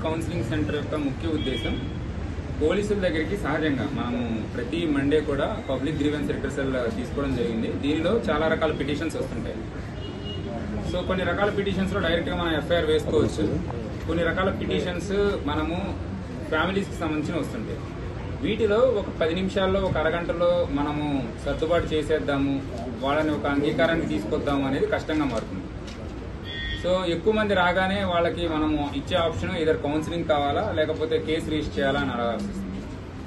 Counselling centre యొక్క ముఖ్య ఉద్దేశం పోలీసుల దగ్గరికి సహజంగా మనము ప్రతి మండే కూడా పబ్లిక్ గ్రీవెన్స్ రికర్సల్ తీసుకోవడం జరిగింది. దీనిలో చాలా రకాల పిటిషన్స్ వస్తుంటాయి. సో కొన్ని రకాల పిటిషన్స్ లో డైరెక్ట్ గా మనం ఎఫ్ఐఆర్ వేసుకోవచ్చు. కొన్ని రకాల పిటిషన్స్ మనము ఫ్యామిలీస్ కి సంబంధించిన వస్తుంటాయి. వీటిలో ఒక 10 నిమిషాల్లో ఒక అరగంటలో మనము సర్దుబాటు చేసేద్దాము, వాళ్ళని ఒక అంగీకారానికి తీసుకొద్దాము అనేది కష్టంగా మారుతుంది. సో ఎక్కువ మంది రాగానే వాళ్ళకి మనము ఇచ్చే ఆప్షన్ ఇదర్ కౌన్సిలింగ్ కావాలా లేకపోతే కేసు రిజిస్టర్ చేయాలా అని అడగాల్సి వస్తుంది.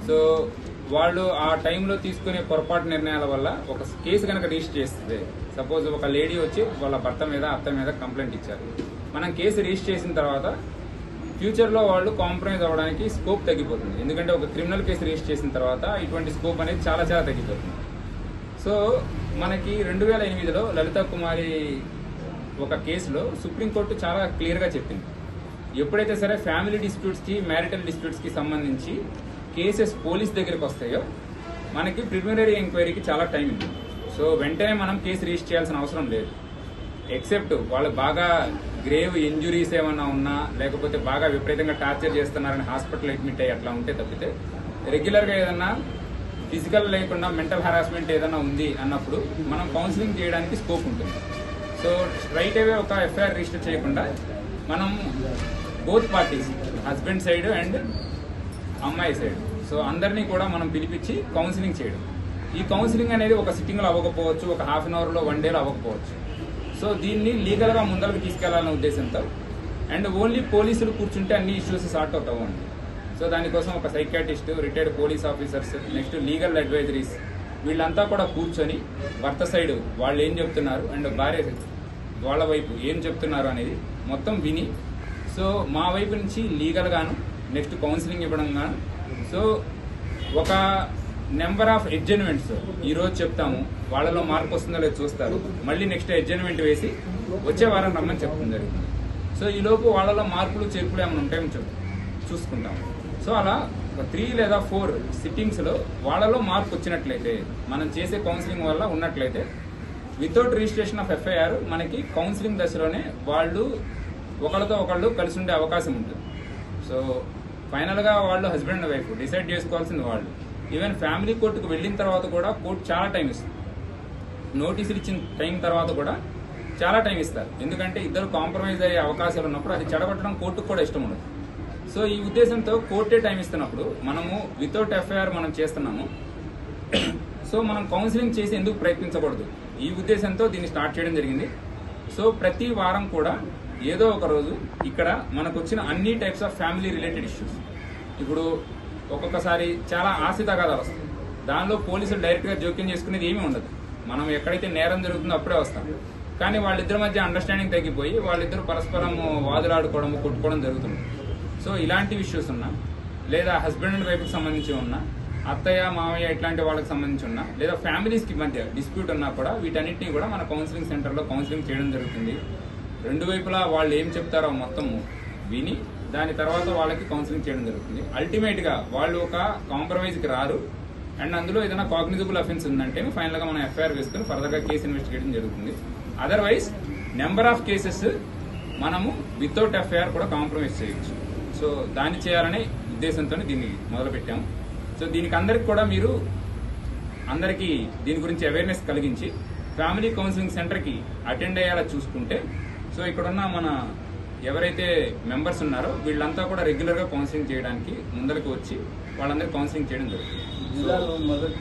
సో వాళ్ళు ఆ టైంలో తీసుకునే పొరపాటు నిర్ణయాల వల్ల ఒక కేసు కనుక రిజిస్టర్ చేస్తే, సపోజ్ ఒక లేడీ వచ్చి వాళ్ళ భర్త మీద అత్త మీద కంప్లైంట్ ఇచ్చారు, మనం కేసు రిజిస్టర్ చేసిన తర్వాత ఫ్యూచర్లో వాళ్ళు కాంప్రమైజ్ అవ్వడానికి స్కోప్ తగ్గిపోతుంది. ఎందుకంటే ఒక క్రిమినల్ కేసు రిజిస్టర్ చేసిన తర్వాత ఇటువంటి స్కోప్ అనేది చాలా చాలా తగ్గిపోతుంది. సో మనకి 2008లో లలిత కుమారి ఒక కేసులో సుప్రీంకోర్టు చాలా క్లియర్గా చెప్పింది, ఎప్పుడైతే సరే ఫ్యామిలీ డిస్ప్యూట్స్కి మ్యారిటల్ డిస్ప్యూట్స్కి సంబంధించి కేసెస్ పోలీస్ దగ్గరికి వస్తాయో మనకి ప్రిలిమినరీ ఎంక్వైరీకి చాలా టైం ఉంది. సో వెంటనే మనం కేసు రిజిస్టర్ చేయాల్సిన అవసరం లేదు. ఎక్సెప్ట్ వాళ్ళు బాగా గ్రేవ్ ఇంజురీస్ ఏమన్నా ఉన్నా లేకపోతే బాగా విపరీతంగా టార్చర్ చేస్తున్నారని హాస్పిటల్ అడ్మిట్ అయ్యి అట్లా ఉంటే తప్పితే, రెగ్యులర్గా ఏదన్నా ఫిజికల్ లేకుండా మెంటల్ హరాస్మెంట్ ఏదైనా ఉంది అన్నప్పుడు మనం కౌన్సిలింగ్ చేయడానికి స్కోప్ ఉంటుంది. సో స్ట్రైట్ అవే ఒక ఎఫ్ఐఆర్ రిజిస్టర్ చేయకుండా మనం both parties, husband side and అమ్మాయి సైడ్, సో అందరినీ కూడా మనం పిలిపించి కౌన్సిలింగ్ చేయడం. ఈ కౌన్సిలింగ్ అనేది ఒక సిట్టింగ్లో అవ్వకపోవచ్చు, ఒక హాఫ్ అన్ అవర్లో 1 డేలో అవ్వకపోవచ్చు. సో దీన్ని లీగల్గా ముందరకు తీసుకెళ్లాలనే ఉద్దేశంతో, అండ్ ఓన్లీ పోలీసులు కూర్చుంటే అన్ని ఇష్యూస్ సార్ట్ అవుట్ అవ్వండి. సో దానికోసం ఒక psychiatrist, retired police officers, next legal advisories, వీళ్ళంతా కూడా కూర్చొని భర్త సైడ్ వాళ్ళు ఏం చెప్తున్నారు అండ్ భార్య వాళ్ళ వైపు ఏం చెప్తున్నారు అనేది మొత్తం విని, సో మా వైపు నుంచి లీగల్ గాను నెక్స్ట్ కౌన్సిలింగ్ ఇవ్వడం గాను, సో ఒక నెంబర్ ఆఫ్ ఎడ్జైన్మెంట్స్ ఈ రోజు చెప్తాము, వాళ్ళలో మార్పు వస్తుందో లేదో చూస్తారు, మళ్ళీ నెక్స్ట్ ఎడ్జైన్మెంట్ వేసి వచ్చే వారం రమ్మని చెప్తుంది జరుగుతుంది. సో ఈ లోపు వాళ్ళలో మార్పులు చేర్పులు ఏమైనా ఉంటాయో చూసుకుంటాం. సో అలా ఒక 3 లేదా 4 సిట్టింగ్స్ లో వాళ్ళలో మార్పు వచ్చినట్లయితే, మనం చేసే కౌన్సిలింగ్ వల్ల ఉన్నట్లయితే, వితౌట్ రిజిస్ట్రేషన్ ఆఫ్ ఎఫ్ఐఆర్ మనకి కౌన్సిలింగ్ దశలోనే వాళ్ళు ఒకళ్ళతో ఒకళ్ళు కలిసి ఉండే అవకాశం ఉంటుంది. సో ఫైనల్ గా వాళ్ళు హస్బెండ్ అండ్ వైఫ్ డిసైడ్ చేసుకోవాల్సింది వాళ్ళు. ఈవెన్ ఫ్యామిలీ కోర్టుకు వెళ్ళిన తర్వాత కూడా కోర్టు చాలా టైం ఇస్తుంది. నోటీసులు ఇచ్చిన టైం తర్వాత కూడా చాలా టైం ఇస్తారు. ఎందుకంటే ఇద్దరు కాంప్రమైజ్ అయ్యే అవకాశాలు ఉన్నప్పుడు అది చెడగొట్టడం కోర్టుకు కూడా ఇష్టం ఉండదు. సో ఈ ఉద్దేశంతో కోర్టే టైం ఇస్తున్నప్పుడు మనము వితౌట్ ఎఫ్ఐఆర్ మనం చేస్తున్నాము. సో మనం కౌన్సిలింగ్ చేసి ఎందుకు ప్రయత్నించకూడదు, ఈ ఉద్దేశంతో దీన్ని స్టార్ట్ చేయడం జరిగింది. సో ప్రతి వారం కూడా ఏదో ఒక రోజు ఇక్కడ మనకు వచ్చిన అన్ని types of family related issues, ఇప్పుడు ఒక్కొక్కసారి చాలా ఆస్తి తగాదాలు వస్తాయి, దానిలో పోలీసులు డైరెక్ట్ గా జోక్యం చేసుకునేది ఏమీ ఉండదు. మనం ఎక్కడైతే నేరం జరుగుతుందో అప్పుడే వస్తాం. కానీ వాళ్ళిద్దరి మధ్య అండర్స్టాండింగ్ తగ్గిపోయి వాళ్ళిద్దరు పరస్పరం వాదులాడుకోవడం, కొట్టుకోవడం జరుగుతుంది. సో ఇలాంటి ఇష్యూస్ ఉన్నా, లేదా హస్బెండ్ అండ్ వైఫ్కి సంబంధించి ఉన్నా, అత్తయ్య మామయ్య ఇట్లాంటి వాళ్ళకి సంబంధించి ఉన్నా, లేదా ఫ్యామిలీస్ కి మధ్య డిస్ప్యూట్ ఉన్నా కూడా వీటన్నిటిని కూడా మన కౌన్సిలింగ్ సెంటర్లో కౌన్సిలింగ్ చేయడం జరుగుతుంది. రెండు వైపులా వాళ్ళు ఏం చెప్తారో మొత్తం విని దాని తర్వాత వాళ్ళకి కౌన్సిలింగ్ చేయడం జరుగుతుంది. అల్టిమేట్ గా వాళ్ళు ఒక కాంప్రమైజ్ కి రారు, అండ్ అందులో ఏదైనా కాగ్నిజబుల్ అఫెన్స్ ఉందంటే ఫైనల్ గా మనం ఎఫ్ఐఆర్ వేసుకుని ఫర్దర్ గా కేసు ఇన్వెస్టిగేషన్ జరుగుతుంది. అదర్వైజ్ నెంబర్ ఆఫ్ కేసెస్ మనము వితౌట్ ఎఫ్ఐఆర్ కూడా కాంప్రమైజ్ చేయొచ్చు. సో దాన్ని చేయాలనే ఉద్దేశంతో దీన్ని మొదలు పెట్టాము. సో దీనికి అందరికి కూడా మీరు అందరికీ దీని గురించి అవేర్నెస్ కలిగించి ఫ్యామిలీ కౌన్సిలింగ్ సెంటర్ కి అటెండ్ అయ్యేలా చూసుకుంటే, సో ఇక్కడున్న మన ఎవరైతే మెంబర్స్ ఉన్నారో వీళ్ళంతా కూడా రెగ్యులర్ గా కౌన్సిలింగ్ చేయడానికి ముందరకు వచ్చి వాళ్ళందరికీ కౌన్సిలింగ్ చేయడం జరుగుతుంది.